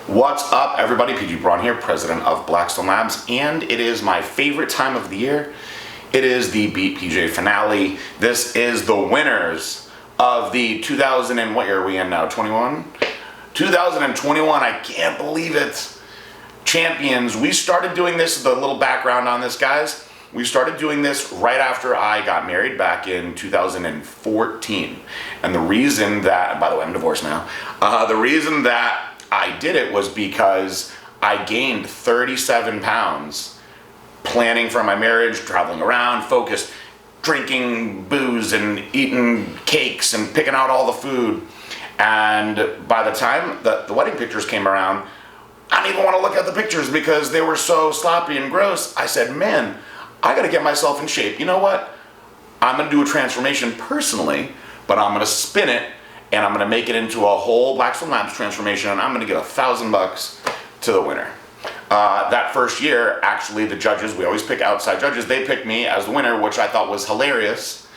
What's up, everybody? PG Braun here, president of Blackstone Labs, and it is my favorite time of the year. It is the Beat PJ finale. This is the winners of the 2000 and what year are we in now? 21? 2021, I can't believe it. Champions. We started doing this, the little background on this, guys. We started doing this right after I got married back in 2014. And the reason that, by the way, I'm divorced now. The reason that I did it was because I gained 37 pounds planning for my marriage, traveling around, focused, drinking booze and eating cakes and picking out all the food. And by the time the wedding pictures came around, I didn't even want to look at the pictures because they were so sloppy and gross. I said, man, I got to get myself in shape. You know what? I'm going to do a transformation personally, but I'm going to spin it and I'm going to make it into a whole Blackstone Labs transformation, and I'm going to get $1,000 to the winner. That first year, actually, the judges, we always pick outside judges, they picked me as the winner, which I thought was hilarious.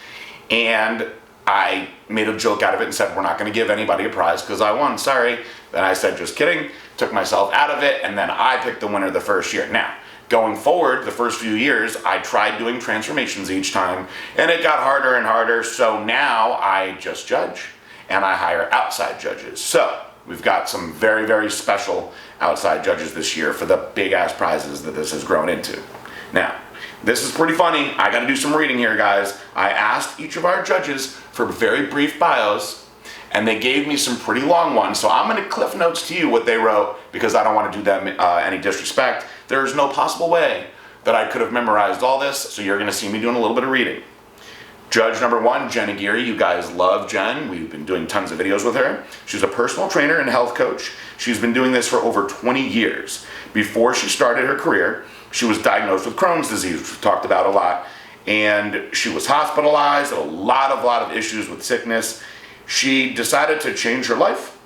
And I made a joke out of it and said, we're not going to give anybody a prize because I won, sorry. Then I said, just kidding, took myself out of it, and then I picked the winner the first year. Now, going forward, the first few years, I tried doing transformations each time, and it got harder and harder, so now I just judge, and I hire outside judges. So, we've got some very, very special outside judges this year for the big-ass prizes that this has grown into. Now, this is pretty funny. I got to do some reading here, guys. I asked each of our judges for very brief bios, and they gave me some pretty long ones. So I'm going to cliff notes to you what they wrote because I don't want to do them any disrespect. There's no possible way that I could have memorized all this, so you're going to see me doing a little bit of reading. Judge number one, Jenna Geary. You guys love Jen. We've been doing tons of videos with her. She's a personal trainer and health coach. She's been doing this for over 20 years. Before she started her career, she was diagnosed with Crohn's disease, which we've talked about a lot, and she was hospitalized, a lot of issues with sickness. She decided to change her life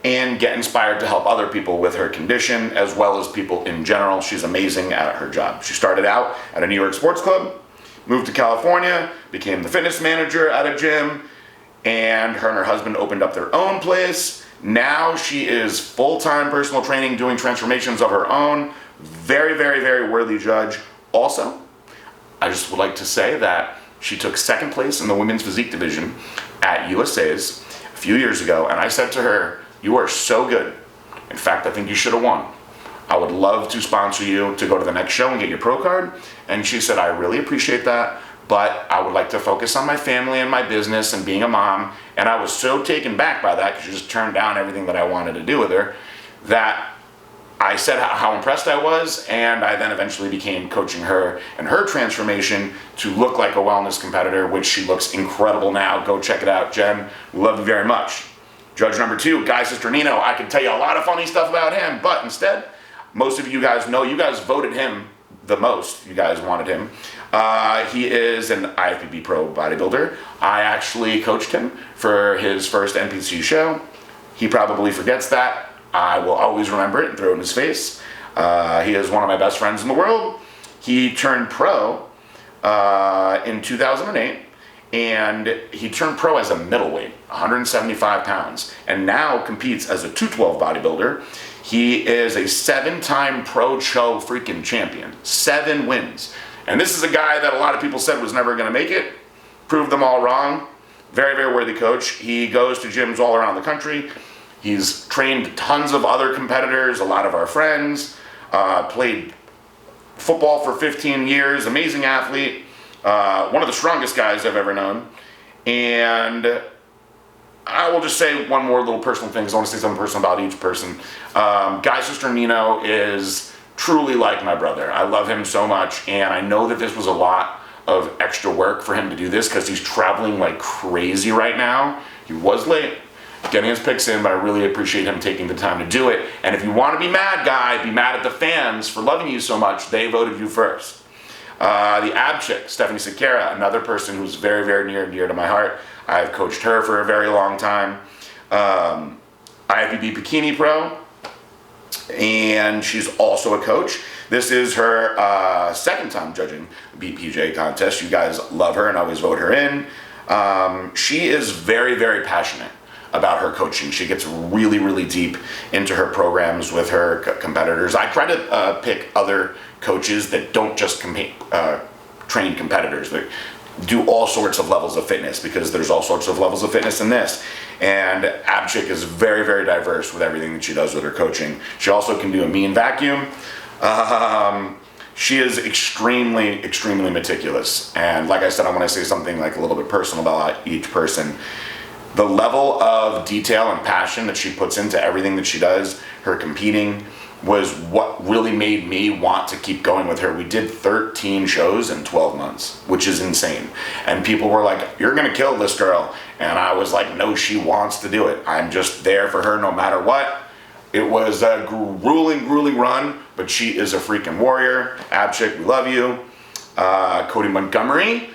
and get inspired to help other people with her condition, as well as people in general. She's amazing at her job. She started out at a New York sports club, moved to California, became the fitness manager at a gym, and her husband opened up their own place. Now she is full-time personal training, doing transformations of her own. Very, very, very worthy judge. Also, I just would like to say that she took second place in the women's physique division at USA's a few years ago, and I said to her, you are so good. In fact, I think you should have won. I would love to sponsor you to go to the next show and get your pro card. And she said, I really appreciate that, but I would like to focus on my family and my business and being a mom. And I was so taken back by that because she just turned down everything that I wanted to do with her, that I said how impressed I was, and I then eventually became coaching her and her transformation to look like a wellness competitor, which she looks incredible now. Go check it out, Jen. We love you very much. Judge number two, Guy Sister Nino. I could tell you a lot of funny stuff about him, but instead, most of you guys know, you guys voted him the most. You guys wanted him. He is an IFBB pro bodybuilder. I actually coached him for his first NPC show. He probably forgets that. I will always remember it and throw it in his face. He is one of my best friends in the world. He turned pro in 2008, and he turned pro as a middleweight, 175 pounds, and now competes as a 212 bodybuilder. He is a 7-time pro show freaking champion, 7 wins. And this is a guy that a lot of people said was never going to make it. Proved them all wrong. Very, very worthy coach. He goes to gyms all around the country. He's trained tons of other competitors, a lot of our friends, played football for 15 years, amazing athlete, one of the strongest guys I've ever known. And I will just say one more little personal thing, because I want to say something personal about each person. Guy Sister Nino is truly like my brother. I love him so much, and I know that this was a lot of extra work for him to do this, because he's traveling like crazy right now. He was late getting his picks in, but I really appreciate him taking the time to do it. And if you want to be mad, Guy, be mad at the fans for loving you so much. They voted you first. The ab chick, Stephanie Sicara, another person who's very, very near and dear to my heart. I've coached her for a very long time. IFBB Bikini Pro, and she's also a coach. This is her second time judging the BPJ contest. You guys love her and always vote her in. She is very, very passionate about her coaching. She gets really, really deep into her programs with her competitors. I try to pick other coaches that don't just train competitors, that do all sorts of levels of fitness, because there's all sorts of levels of fitness in this. And Abchick is very, very diverse with everything that she does with her coaching. She also can do a mean vacuum. She is extremely, extremely meticulous. And like I said, I want to say something like a little bit personal about each person. The level of detail and passion that she puts into everything that she does, her competing, was what really made me want to keep going with her. We did 13 shows in 12 months, which is insane. And people were like, "You're gonna kill this girl." And I was like, "No, she wants to do it. I'm just there for her no matter what." It was a grueling, grueling run, but she is a freaking warrior. Abchick, we love you. Cody Montgomery,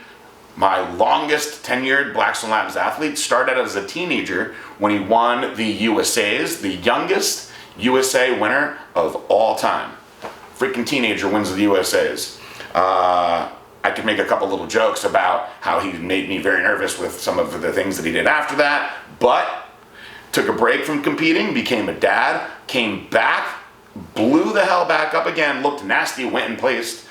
my longest tenured Blackstone Labs athlete, started as a teenager when he won the USA's, the youngest USA winner of all time. Freaking teenager wins the USA's. I could make a couple little jokes about how he made me very nervous with some of the things that he did after that, but took a break from competing, became a dad, came back, blew the hell back up again, looked nasty, went and placed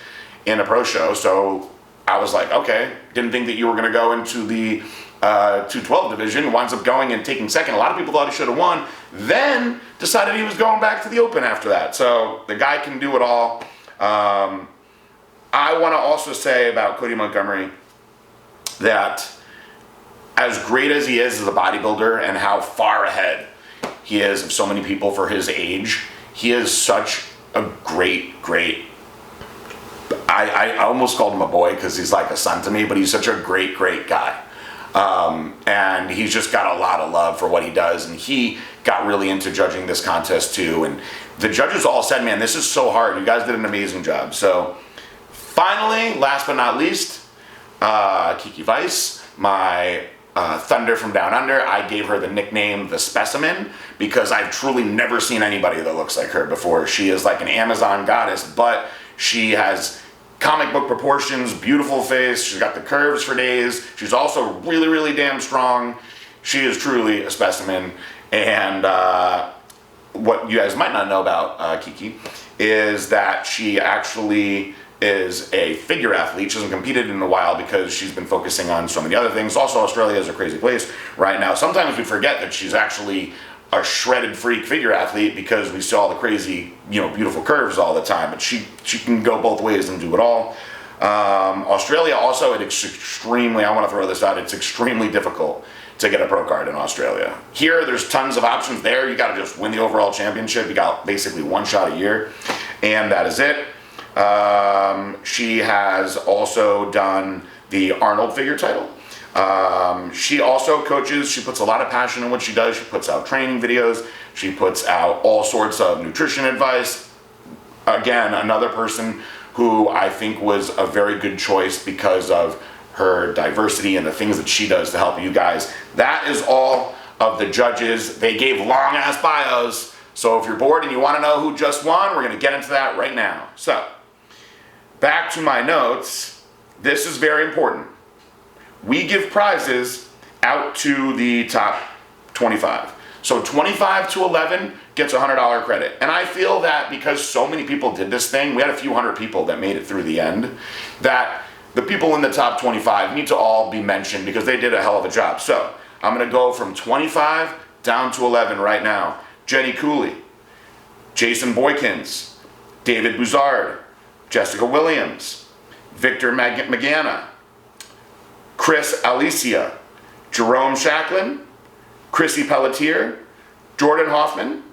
in a pro show. So I was like, okay, didn't think that you were going to go into the 212 division, winds up going and taking second. A lot of people thought he should have won, then decided he was going back to the open after that. So the guy can do it all. I want to also say about Cody Montgomery that as great as he is as a bodybuilder and how far ahead he is of so many people for his age, he is such a great, I almost called him a boy because he's like a son to me, but he's such a great, great guy. And he's just got a lot of love for what he does. And he got really into judging this contest too. And the judges all said, "Man, this is so hard. You guys did an amazing job." So finally, last but not least, Kiki Weiss, my Thunder from Down Under. I gave her the nickname The Specimen because I've truly never seen anybody that looks like her before. She is like an Amazon goddess, but she has comic book proportions, beautiful face. She's got the curves for days. She's also really, really damn strong. She is truly a specimen. And what you guys might not know about Kiki is that she actually is a figure athlete. She hasn't competed in a while because she's been focusing on so many other things. Also, Australia is a crazy place right now. Sometimes we forget that she's actually a shredded freak figure athlete because we saw the crazy, beautiful curves all the time. But she can go both ways and do it all. Australia also, it's extremely, I want to throw this out, it's extremely difficult to get a pro card in Australia. Here, there's tons of options there. You got to just win the overall championship. You got basically one shot a year, and that is it. She has also done the Arnold figure title. She also coaches. She puts a lot of passion in what she does. She puts out training videos. She puts out all sorts of nutrition advice. Again, another person who I think was a very good choice because of her diversity and the things that she does to help you guys. That is all of the judges. They gave long ass bios. So if you're bored and you want to know who just won, we're going to get into that right now. So back to my notes. This is very important. We give prizes out to the top 25. So 25 to 11 gets a $100 credit. And I feel that because so many people did this thing, we had a few hundred people that made it through the end, that the people in the top 25 need to all be mentioned because they did a hell of a job. So I'm going to go from 25 down to 11 right now. Jenny Cooley, Jason Boykins, David Buzard, Jessica Williams, Victor Magana, Chris Alicia, Jerome Shacklin, Chrissy Pelletier, Jordan Hoffman,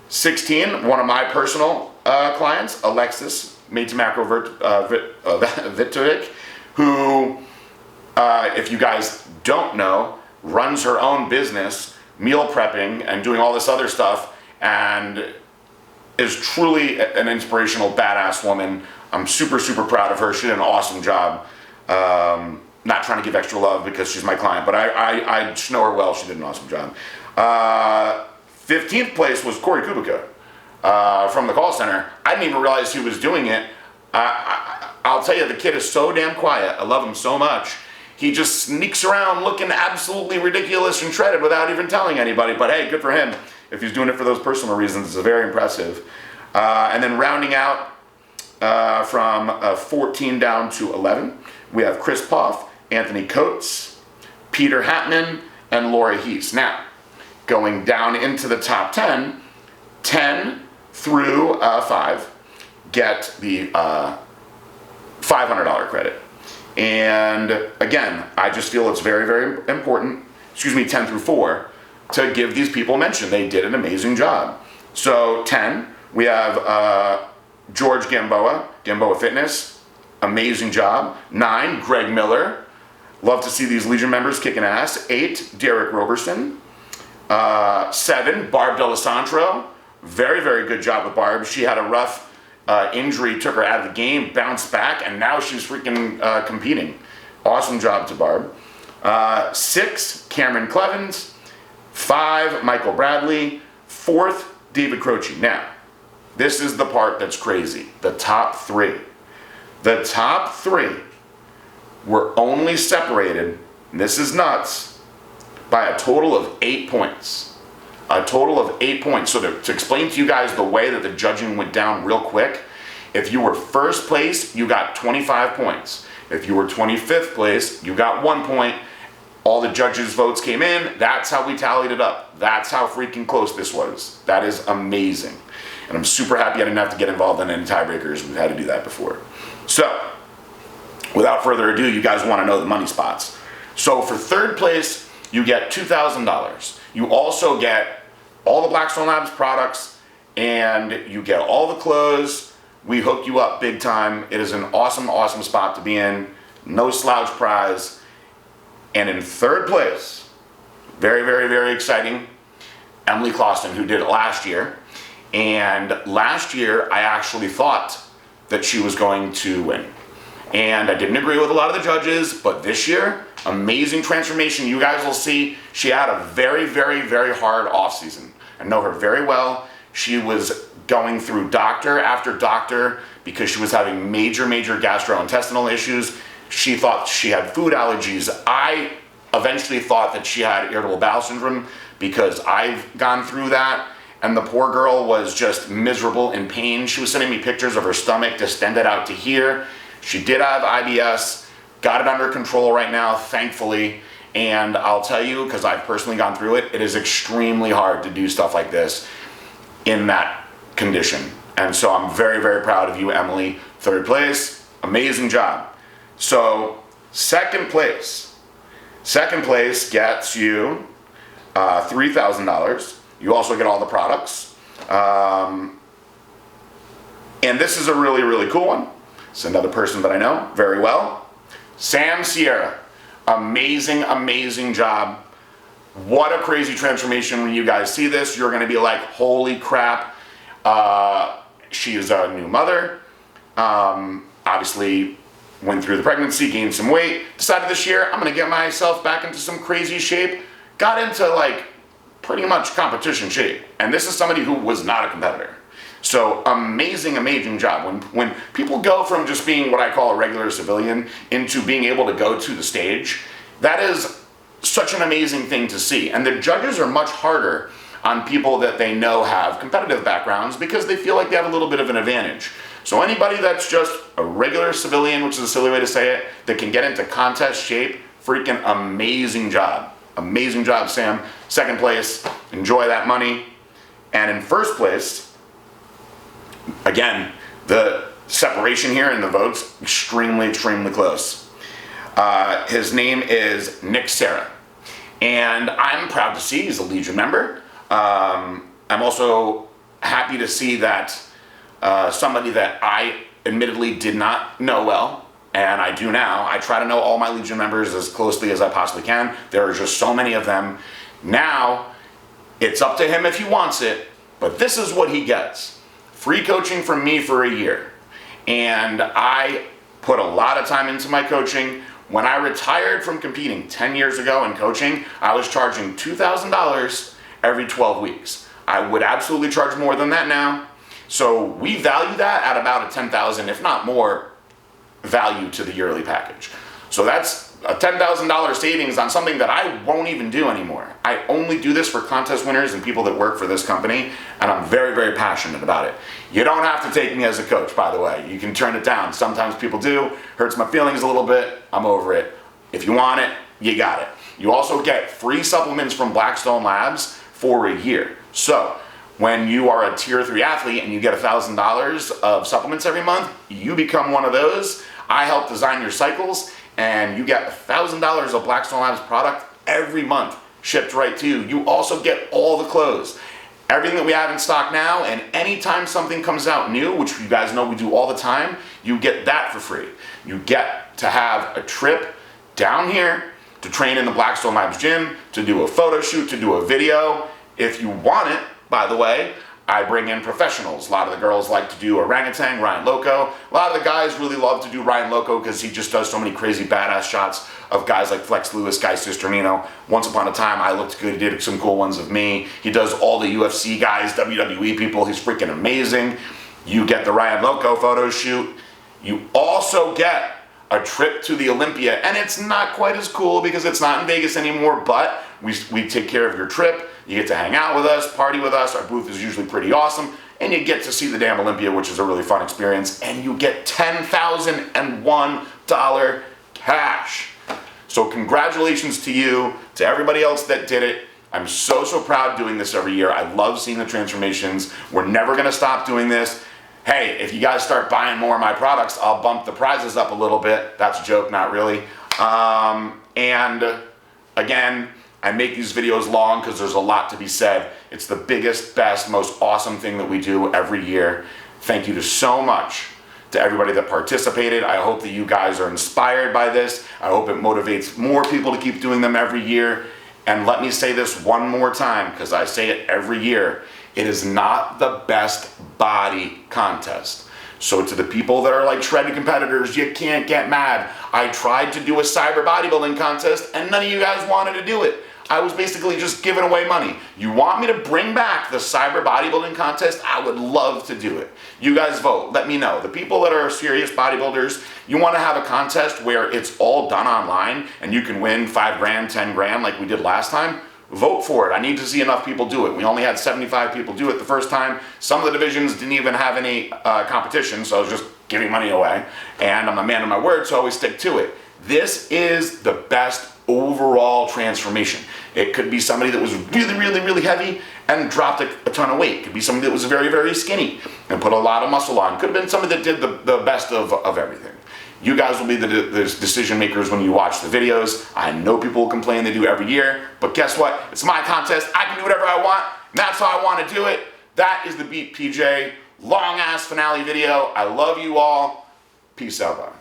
16, one of my personal clients, Alexis Vitovic, who, if you guys don't know, runs her own business, meal prepping and doing all this other stuff, and is truly an inspirational, badass woman. I'm super, super proud of her. She did an awesome job. Not trying to give extra love because she's my client, but I just know her well. She did an awesome job. 15th place was Corey Kubica from the call center. I didn't even realize he was doing it. I'll tell you, the kid is so damn quiet. I love him so much. He just sneaks around looking absolutely ridiculous and shredded without even telling anybody. But hey, good for him. If he's doing it for those personal reasons, it's very impressive. And then rounding out from 14 down to 11, we have Chris Poff, Anthony Coates, Peter Hatman, and Laura Heese. Now, going down into the top 10, 10 through 5 get the $500 credit. And again, I just feel it's very, very important, 10 through 4, to give these people a mention. They did an amazing job. So 10, we have George Gamboa Fitness, amazing job. 9, Greg Miller. Love to see these Legion members kicking ass. 8, Derek Roberson. 7, Barb D'Alessandro. Very, very good job with Barb. She had a rough injury, took her out of the game, bounced back, and now she's freaking competing. Awesome job to Barb. 6, Cameron Clevens. 5, Michael Bradley. 4th, David Croce. Now, this is the part that's crazy. The top 3. The top 3 were only separated, and this is nuts, by a total of 8 points. A total of 8 points. So to explain to you guys the way that the judging went down real quick, if you were first place, you got 25 points. If you were 25th place, you got 1 point. All the judges' votes came in. That's how we tallied it up. That's how freaking close this was. That is amazing. And I'm super happy I didn't have to get involved in any tiebreakers. We've had to do that before. So, without further ado, you guys want to know the money spots. So for third place, you get $2,000. You also get all the Blackstone Labs products, and you get all the clothes. We hook you up big time. It is an awesome, awesome spot to be in. No slouch prize. And in third place, very, very, very exciting, Emily Claussen, who did it last year. And last year, I actually thought that she was going to win. And I didn't agree with a lot of the judges, but this year, amazing transformation. You guys will see she had a very, very, very hard off season. I know her very well. She was going through doctor after doctor because she was having major, major gastrointestinal issues. She thought she had food allergies. I eventually thought that she had irritable bowel syndrome because I've gone through that. And the poor girl was just miserable in pain. She was sending me pictures of her stomach distended out to here. She did have IBS, got it under control right now, thankfully. And I'll tell you, because I've personally gone through it, it is extremely hard to do stuff like this in that condition. And so I'm very, very proud of you, Emily. Third place, amazing job. So second place gets you $3,000. You also get all the products. And this is a really, really cool one. It's another person that I know very well. Sam Sierra. Amazing, amazing job. What a crazy transformation. When you guys see this, you're going to be like, holy crap. She is a new mother. Obviously, went through the pregnancy, gained some weight. Decided this year, I'm going to get myself back into some crazy shape. Got into like pretty much competition shape. And this is somebody who was not a competitor. So amazing, amazing job. When people go from just being what I call a regular civilian into being able to go to the stage, that is such an amazing thing to see. And the judges are much harder on people that they know have competitive backgrounds because they feel like they have a little bit of an advantage. So anybody that's just a regular civilian, which is a silly way to say it, that can get into contest shape, freaking amazing job. Amazing job, Sam. Second place, enjoy that money. And in first place, again, the separation here in the votes, extremely, extremely close. His name is Nick Serra. And I'm proud to see he's a Legion member. I'm also happy to see that somebody that I admittedly did not know well, and I do now. I try to know all my Legion members as closely as I possibly can. There are just so many of them. Now, it's up to him if he wants it, but this is what he gets. Free coaching from me for a year. And I put a lot of time into my coaching. When I retired from competing 10 years ago in coaching, I was charging $2,000 every 12 weeks. I would absolutely charge more than that now. So we value that at about a $10,000, if not more, value to the yearly package. So that's a $10,000 savings on something that I won't even do anymore. I only do this for contest winners and people that work for this company, and I'm very, very passionate about it. You don't have to take me as a coach, by the way. You can turn it down. Sometimes people do. Hurts my feelings a little bit. I'm over it. If you want it, you got it. You also get free supplements from Blackstone Labs for a year. So when you are a tier 3 athlete and you get $1,000 of supplements every month, you become one of those. I help design your cycles, and you get $1,000 of Blackstone Labs product every month shipped right to you. You also get all the clothes. Everything that we have in stock now, and anytime something comes out new, which you guys know we do all the time, you get that for free. You get to have a trip down here to train in the Blackstone Labs gym, to do a photo shoot, to do a video. If you want it, by the way, I bring in professionals. A lot of the girls like to do orangutan, Ryan Loco. A lot of the guys really love to do Ryan Loco because he just does so many crazy badass shots of guys like Flex Lewis, Guy Cisternino. Once upon a time, I looked good. He did some cool ones of me. He does all the UFC guys, WWE people. He's freaking amazing. You get the Ryan Loco photo shoot. You also get a trip to the Olympia, and it's not quite as cool because it's not in Vegas anymore, but we take care of your trip. You get to hang out with us, party with us. Our booth is usually pretty awesome, and you get to see the damn Olympia, which is a really fun experience, and you get $10,001 cash. So congratulations to you, to everybody else that did it. I'm so, so proud doing this every year. I love seeing the transformations. We're never gonna stop doing this. Hey, if you guys start buying more of my products, I'll bump the prizes up a little bit. That's a joke, not really. And again, I make these videos long because there's a lot to be said. It's the biggest, best, most awesome thing that we do every year. Thank you so much to everybody that participated. I hope that you guys are inspired by this. I hope it motivates more people to keep doing them every year. And let me say this one more time, because I say it every year. It is not the best body contest. So to the people that are like shredded competitors, you can't get mad. I tried to do a cyber bodybuilding contest and none of you guys wanted to do it. I was basically just giving away money. You want me to bring back the cyber bodybuilding contest? I would love to do it. You guys vote, let me know. The people that are serious bodybuilders, you want to have a contest where it's all done online and you can win 5 grand, 10 grand like we did last time? Vote for it. I need to see enough people do it. We only had 75 people do it the first time. Some of the divisions didn't even have any competition, so I was just giving money away. And I'm a man of my word, so I always stick to it. This is the best overall transformation. It could be somebody that was really, really, really heavy and dropped a ton of weight. It could be somebody that was very, very skinny and put a lot of muscle on. Could have been somebody that did the best of everything. You guys will be the decision makers when you watch the videos. I know people will complain, they do every year, but guess what? It's my contest. I can do whatever I want, and that's how I want to do it. That is the Beat PJ long-ass finale video. I love you all. Peace out, bye.